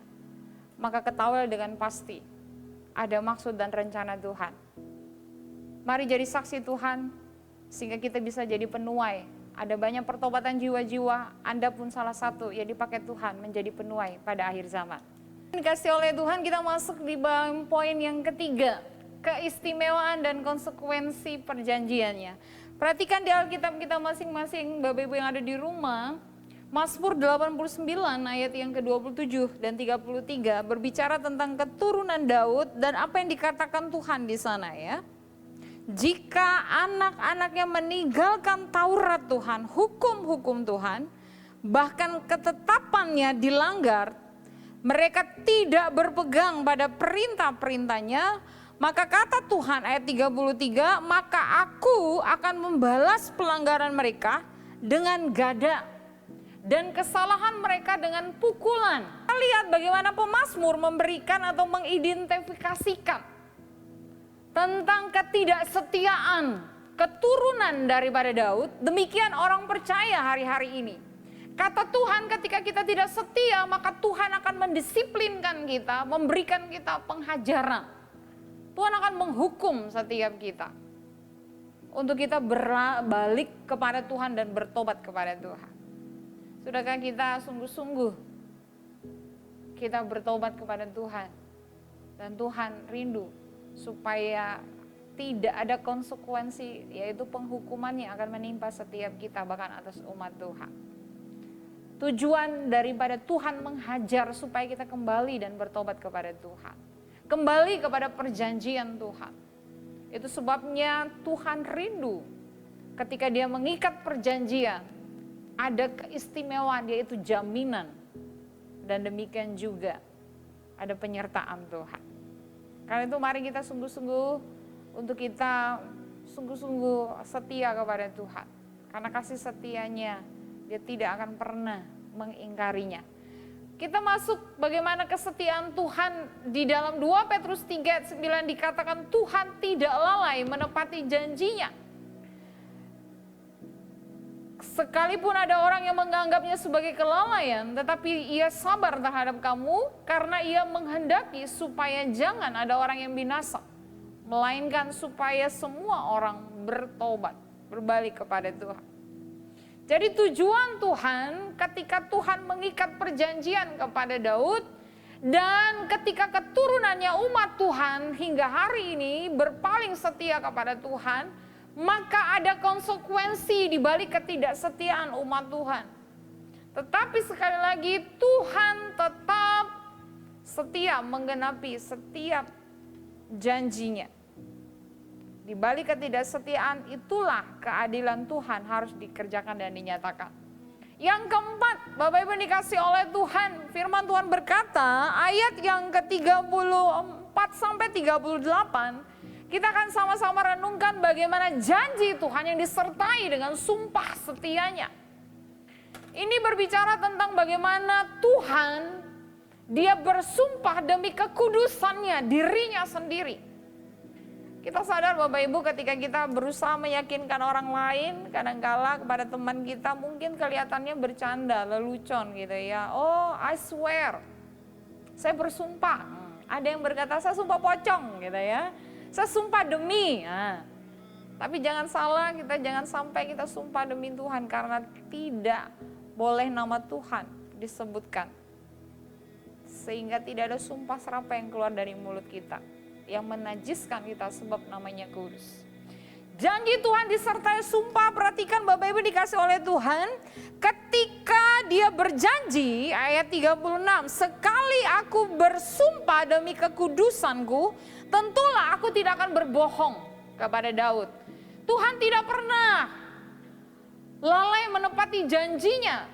maka ketahuilah dengan pasti ada maksud dan rencana Tuhan. Mari jadi saksi Tuhan, sehingga kita bisa jadi penuai. Ada banyak pertobatan jiwa-jiwa, Anda pun salah satu yang dipakai Tuhan menjadi penuai pada akhir zaman. Dikasih oleh Tuhan, kita masuk di poin yang ketiga, keistimewaan dan konsekuensi perjanjiannya. Perhatikan di Alkitab kita masing-masing, Bapak Ibu yang ada di rumah, Mazmur 89 ayat yang ke-27 dan 33 berbicara tentang keturunan Daud dan apa yang dikatakan Tuhan di sana ya. Jika anak-anaknya meninggalkan Taurat Tuhan, hukum-hukum Tuhan, bahkan ketetapannya dilanggar, mereka tidak berpegang pada perintah-perintahnya, maka kata Tuhan ayat 33, maka aku akan membalas pelanggaran mereka dengan gada dan kesalahan mereka dengan pukulan. Kita lihat bagaimana pemazmur memberikan atau mengidentifikasikan tentang ketidaksetiaan keturunan daripada Daud. Demikian orang percaya hari-hari ini. Kata Tuhan, ketika kita tidak setia, maka Tuhan akan mendisiplinkan kita, memberikan kita penghajaran. Tuhan akan menghukum setiap kita untuk kita berbalik kepada Tuhan dan bertobat kepada Tuhan. Sudahkah kita sungguh-sungguh kita bertobat kepada Tuhan, dan Tuhan rindu supaya tidak ada konsekuensi, yaitu penghukuman yang akan menimpa setiap kita, bahkan atas umat Tuhan. Tujuan daripada Tuhan menghajar supaya kita kembali dan bertobat kepada Tuhan, kembali kepada perjanjian Tuhan. Itu sebabnya Tuhan rindu ketika Dia mengikat perjanjian, ada keistimewaan, yaitu jaminan, dan demikian juga ada penyertaan Tuhan. Karena itu mari kita sungguh-sungguh untuk kita sungguh-sungguh setia kepada Tuhan. Karena kasih setianya Dia tidak akan pernah mengingkarinya. Kita masuk bagaimana kesetiaan Tuhan di dalam 2 Petrus 3 ayat 9 dikatakan Tuhan tidak lalai menepati janjinya. Sekalipun ada orang yang menganggapnya sebagai kelalaian, tetapi ia sabar terhadap kamu karena ia menghendaki supaya jangan ada orang yang binasa, melainkan supaya semua orang bertobat, berbalik kepada Tuhan. Jadi tujuan Tuhan ketika Tuhan mengikat perjanjian kepada Daud, dan ketika keturunannya umat Tuhan hingga hari ini berpaling setia kepada Tuhan, maka ada konsekuensi di balik ketidaksetiaan umat Tuhan. Tetapi sekali lagi Tuhan tetap setia menggenapi setiap janjinya. Di balik ketidaksetiaan itulah keadilan Tuhan harus dikerjakan dan dinyatakan. Yang keempat, Bapak Ibu dikasih oleh Tuhan, firman Tuhan berkata, ayat yang ke-34 sampai 38, kita akan sama-sama renungkan bagaimana janji Tuhan yang disertai dengan sumpah setianya. Ini berbicara tentang bagaimana Tuhan, Dia bersumpah demi kekudusannya, dirinya sendiri. Kita sadar Bapak Ibu ketika kita berusaha meyakinkan orang lain, kadangkala kepada teman kita mungkin kelihatannya bercanda, lelucon gitu ya. Oh, I swear, saya bersumpah. Ada yang berkata, saya sumpah pocong gitu ya. Saya sumpah demi. Tapi jangan salah, kita jangan sampai kita sumpah demi Tuhan, karena tidak boleh nama Tuhan disebutkan. Sehingga tidak ada sumpah serapah yang keluar dari mulut kita yang menajiskan kita, sebab namanya kudus. Janji Tuhan disertai sumpah. Perhatikan Bapak Ibu dikasih oleh Tuhan, ketika Dia berjanji, ayat 36, sekali aku bersumpah demi kekudusanku, tentulah aku tidak akan berbohong kepada Daud. Tuhan tidak pernah lalai menepati janjinya,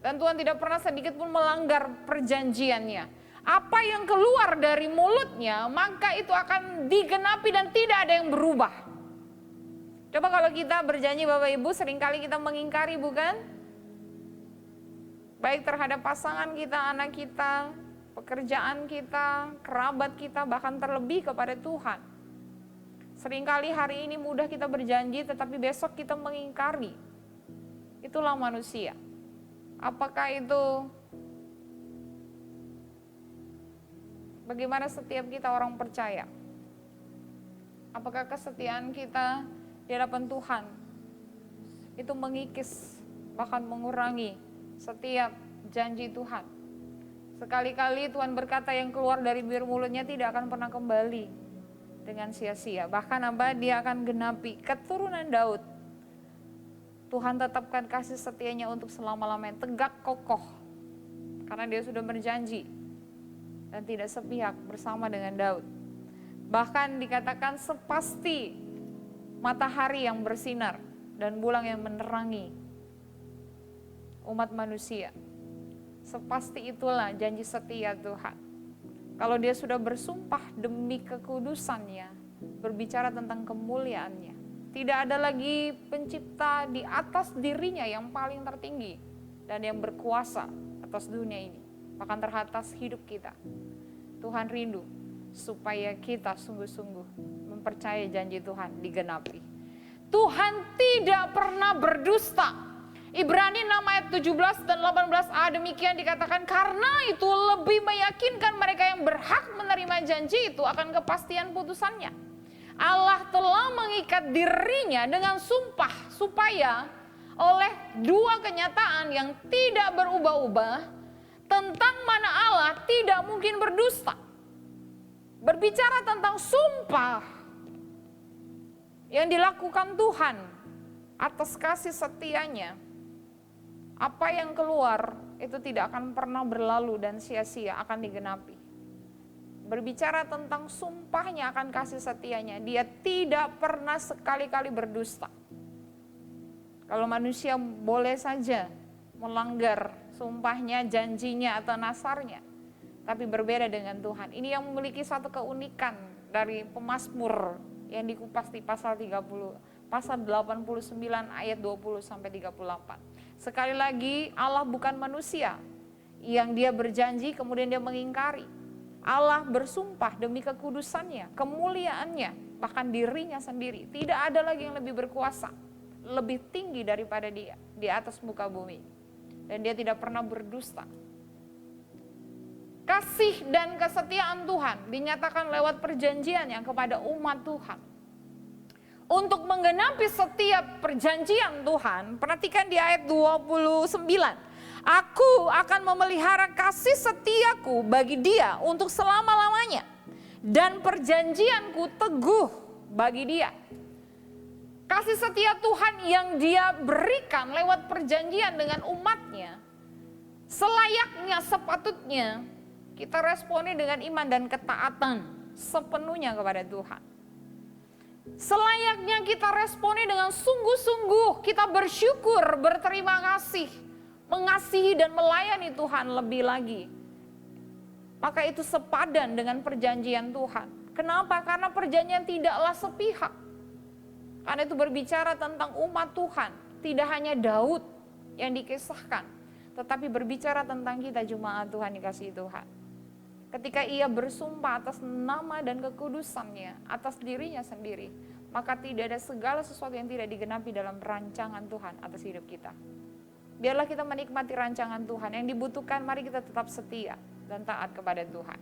dan Tuhan tidak pernah sedikit pun melanggar perjanjiannya. Apa yang keluar dari mulutnya, maka itu akan digenapi dan tidak ada yang berubah. Coba kalau kita berjanji Bapak Ibu, seringkali kita mengingkari, bukan? Baik terhadap pasangan kita, anak kita, pekerjaan kita, kerabat kita, bahkan terlebih kepada Tuhan. Seringkali hari ini mudah kita berjanji, tetapi besok kita mengingkari. Itulah manusia. Apakah itu Bagaimana setiap kita orang percaya? Apakah kesetiaan kita di hadapan Tuhan itu mengikis, bahkan mengurangi setiap janji Tuhan? Sekali-kali Tuhan berkata yang keluar dari bibir mulutnya tidak akan pernah kembali dengan sia-sia. Bahkan apa? Dia akan genapi keturunan Daud. Tuhan tetapkan kasih setianya untuk selama-lamanya, tegak kokoh. Karena dia sudah berjanji dan tidak sepihak bersama dengan Daud. Bahkan dikatakan sepasti matahari yang bersinar dan bulan yang menerangi umat manusia. Sepasti itulah janji setia Tuhan. Kalau dia sudah bersumpah demi kekudusannya, berbicara tentang kemuliaannya, tidak ada lagi pencipta di atas dirinya yang paling tertinggi dan yang berkuasa atas dunia ini, bahkan teratas hidup kita. Tuhan rindu supaya kita sungguh-sungguh mempercayai janji Tuhan digenapi. Tuhan tidak pernah berdusta. Ibrani 6 ayat 17 dan 18a demikian dikatakan, karena itu lebih meyakinkan mereka yang berhak menerima janji itu akan kepastian putusannya. Allah telah mengikat dirinya dengan sumpah supaya oleh dua kenyataan yang tidak berubah-ubah tentang mana Allah tidak mungkin berdusta. Berbicara tentang sumpah yang dilakukan Tuhan atas kasih setianya, apa yang keluar itu tidak akan pernah berlalu dan sia-sia, akan digenapi. Berbicara tentang sumpahnya akan kasih setianya, dia tidak pernah sekali-kali berdusta. Kalau manusia boleh saja melanggar sumpahnya, janjinya atau nasarnya, tapi berbeda dengan Tuhan. Ini yang memiliki satu keunikan dari Pemazmur yang dikupas di pasal 89 ayat 20 sampai 38. Sekali lagi, Allah bukan manusia yang dia berjanji kemudian dia mengingkari. Allah bersumpah demi kekudusannya, kemuliaannya, bahkan dirinya sendiri. Tidak ada lagi yang lebih berkuasa, lebih tinggi daripada dia di atas muka bumi. Dan dia tidak pernah berdusta. Kasih dan kesetiaan Tuhan dinyatakan lewat perjanjiannya kepada umat Tuhan. Untuk menggenapi setiap perjanjian Tuhan, perhatikan di ayat 29. Aku akan memelihara kasih setiaku bagi dia untuk selama-lamanya. Dan perjanjianku teguh bagi dia. Kasih setia Tuhan yang dia berikan lewat perjanjian dengan umatnya, selayaknya, sepatutnya kita responi dengan iman dan ketaatan sepenuhnya kepada Tuhan. Selayaknya kita responi dengan sungguh-sungguh, kita bersyukur, berterima kasih, mengasihi dan melayani Tuhan lebih lagi. Maka itu sepadan dengan perjanjian Tuhan. Kenapa? Karena perjanjian tidaklah sepihak. Karena itu berbicara tentang umat Tuhan, tidak hanya Daud yang dikisahkan, tetapi berbicara tentang kita jemaat Tuhan dikasihi Tuhan. Ketika ia bersumpah atas nama dan kekudusannya, atas dirinya sendiri, maka tidak ada segala sesuatu yang tidak digenapi dalam rancangan Tuhan atas hidup kita. Biarlah kita menikmati rancangan Tuhan. Yang dibutuhkan, mari kita tetap setia dan taat kepada Tuhan.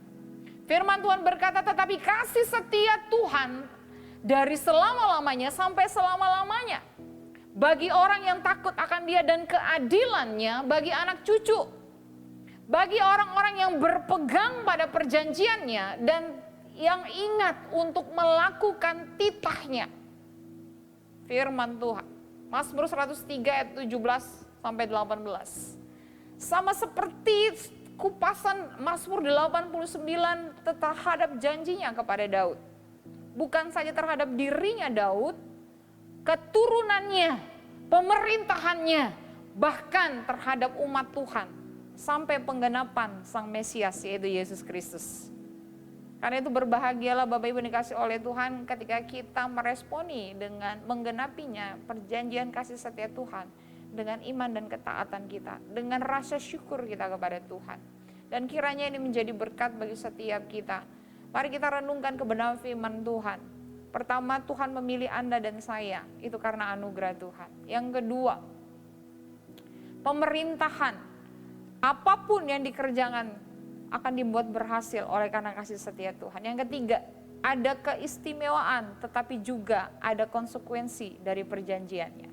Firman Tuhan berkata, tetapi kasih setia Tuhan dari selama-lamanya sampai selama-lamanya. Bagi orang yang takut akan dia dan keadilannya bagi anak cucu. Bagi orang-orang yang berpegang pada perjanjiannya dan yang ingat untuk melakukan titahnya. Firman Tuhan. Mazmur 103 ayat 17 sampai 18. Sama seperti kupasan Mazmur 89 terhadap janjinya kepada Daud. Bukan saja terhadap dirinya Daud, keturunannya, pemerintahannya, bahkan terhadap umat Tuhan. Sampai penggenapan Sang Mesias yaitu Yesus Kristus. Karena itu berbahagialah Bapak Ibu dikasih oleh Tuhan ketika kita meresponi dengan menggenapinya perjanjian kasih setia Tuhan dengan iman dan ketaatan kita, dengan rasa syukur kita kepada Tuhan. Dan kiranya ini menjadi berkat bagi setiap kita. Mari kita renungkan kebenaran firman Tuhan. Pertama, Tuhan memilih Anda dan saya, itu karena anugerah Tuhan. Yang kedua, pemerintahan apapun yang dikerjakan akan dibuat berhasil oleh karena kasih setia Tuhan. Yang ketiga, ada keistimewaan tetapi juga ada konsekuensi dari perjanjiannya.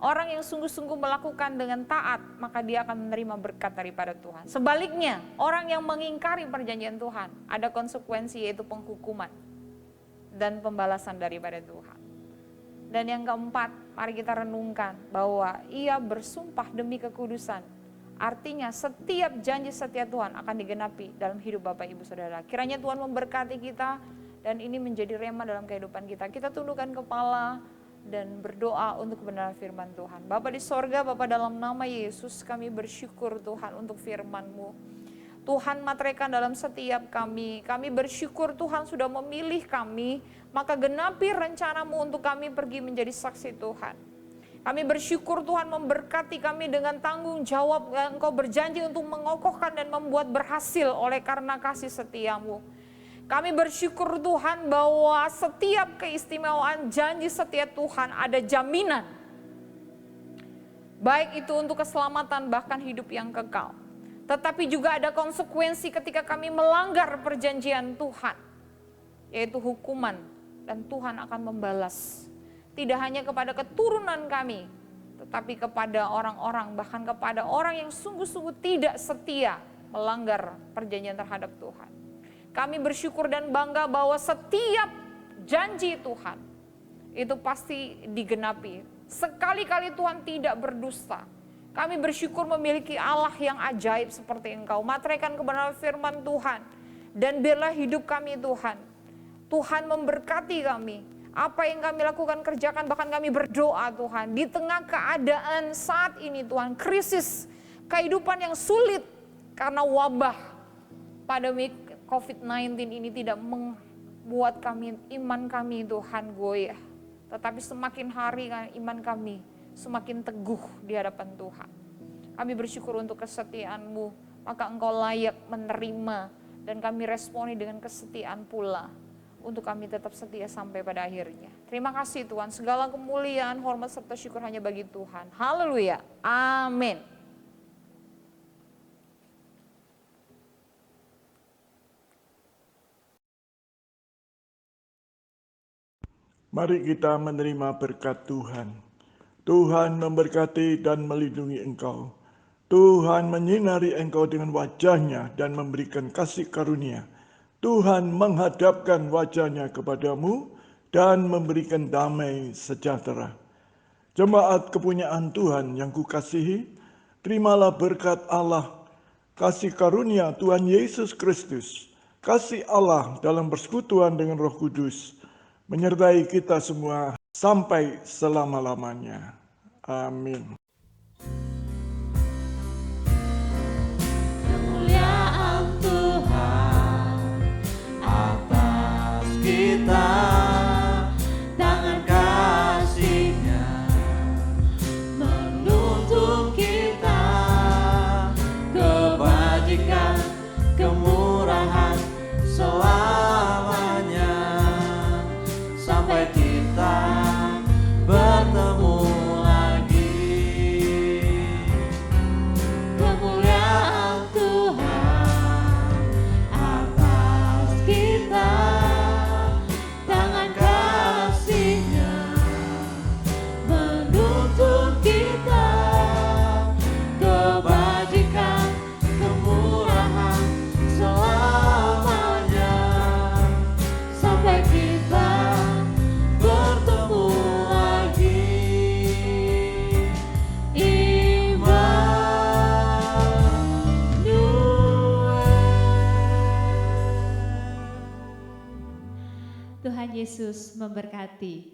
Orang yang sungguh-sungguh melakukan dengan taat, maka dia akan menerima berkat daripada Tuhan. Sebaliknya, orang yang mengingkari perjanjian Tuhan, ada konsekuensi yaitu penghukuman dan pembalasan daripada Tuhan. Dan yang keempat, mari kita renungkan bahwa ia bersumpah demi kekudusan. Artinya setiap janji setia Tuhan akan digenapi dalam hidup Bapak Ibu Saudara. Kiranya Tuhan memberkati kita dan ini menjadi rema dalam kehidupan kita. Kita tundukkan kepala dan berdoa untuk kebenaran firman Tuhan. Bapa di sorga, Bapa dalam nama Yesus, kami bersyukur Tuhan untuk firman-Mu. Tuhan materaikan dalam setiap kami. Kami bersyukur Tuhan sudah memilih kami, maka genapi rencana-Mu untuk kami pergi menjadi saksi Tuhan. Kami bersyukur Tuhan memberkati kami dengan tanggung jawab yang Engkau berjanji untuk mengokohkan dan membuat berhasil oleh karena kasih setia-Mu. Kami bersyukur Tuhan bahwa setiap keistimewaan janji setia Tuhan ada jaminan. Baik itu untuk keselamatan bahkan hidup yang kekal. Tetapi juga ada konsekuensi ketika kami melanggar perjanjian Tuhan. Yaitu hukuman dan Tuhan akan membalas. Tidak hanya kepada keturunan kami, tetapi kepada orang-orang, bahkan kepada orang yang sungguh-sungguh tidak setia melanggar perjanjian terhadap Tuhan. Kami bersyukur dan bangga bahwa setiap janji Tuhan itu pasti digenapi. Sekali-kali Tuhan tidak berdusta. Kami bersyukur memiliki Allah yang ajaib seperti Engkau. Materaikan kebenaran firman Tuhan. Dan biarlah hidup kami Tuhan. Tuhan memberkati kami. Apa yang kami lakukan, kerjakan, bahkan kami berdoa Tuhan. Di tengah keadaan saat ini Tuhan, krisis, kehidupan yang sulit karena wabah pandemi COVID-19 ini tidak membuat iman kami Tuhan goyah. Tetapi semakin hari iman kami semakin teguh di hadapan Tuhan. Kami bersyukur untuk kesetiaan-Mu, maka Engkau layak menerima dan kami responi dengan kesetiaan pula untuk kami tetap setia sampai pada akhirnya. Terima kasih Tuhan, segala kemuliaan, hormat serta syukur hanya bagi Tuhan. Haleluya, amin. Mari kita menerima berkat Tuhan. Tuhan memberkati dan melindungi engkau. Tuhan menyinari engkau dengan wajah-Nya dan memberikan kasih karunia. Tuhan menghadapkan wajah-Nya kepadamu dan memberikan damai sejahtera. Jemaat kepunyaan Tuhan yang kukasihi, terimalah berkat Allah, kasih karunia Tuhan Yesus Kristus, kasih Allah dalam persekutuan dengan Roh Kudus, menyertai kita semua sampai selama-lamanya. Amin. Kemuliaan Tuhan atas kita, tangan kasih-Nya menuntun kita, kebajikan, kemurahan selamanya, sampai kita bertemu lagi. Kemuliaan Tuhan atas kita, tangan kasih-Nya menuntun kita, kebajikan, kemurahan selamanya, sampai kita bertemu lagi. Tuhan Yesus memberkati.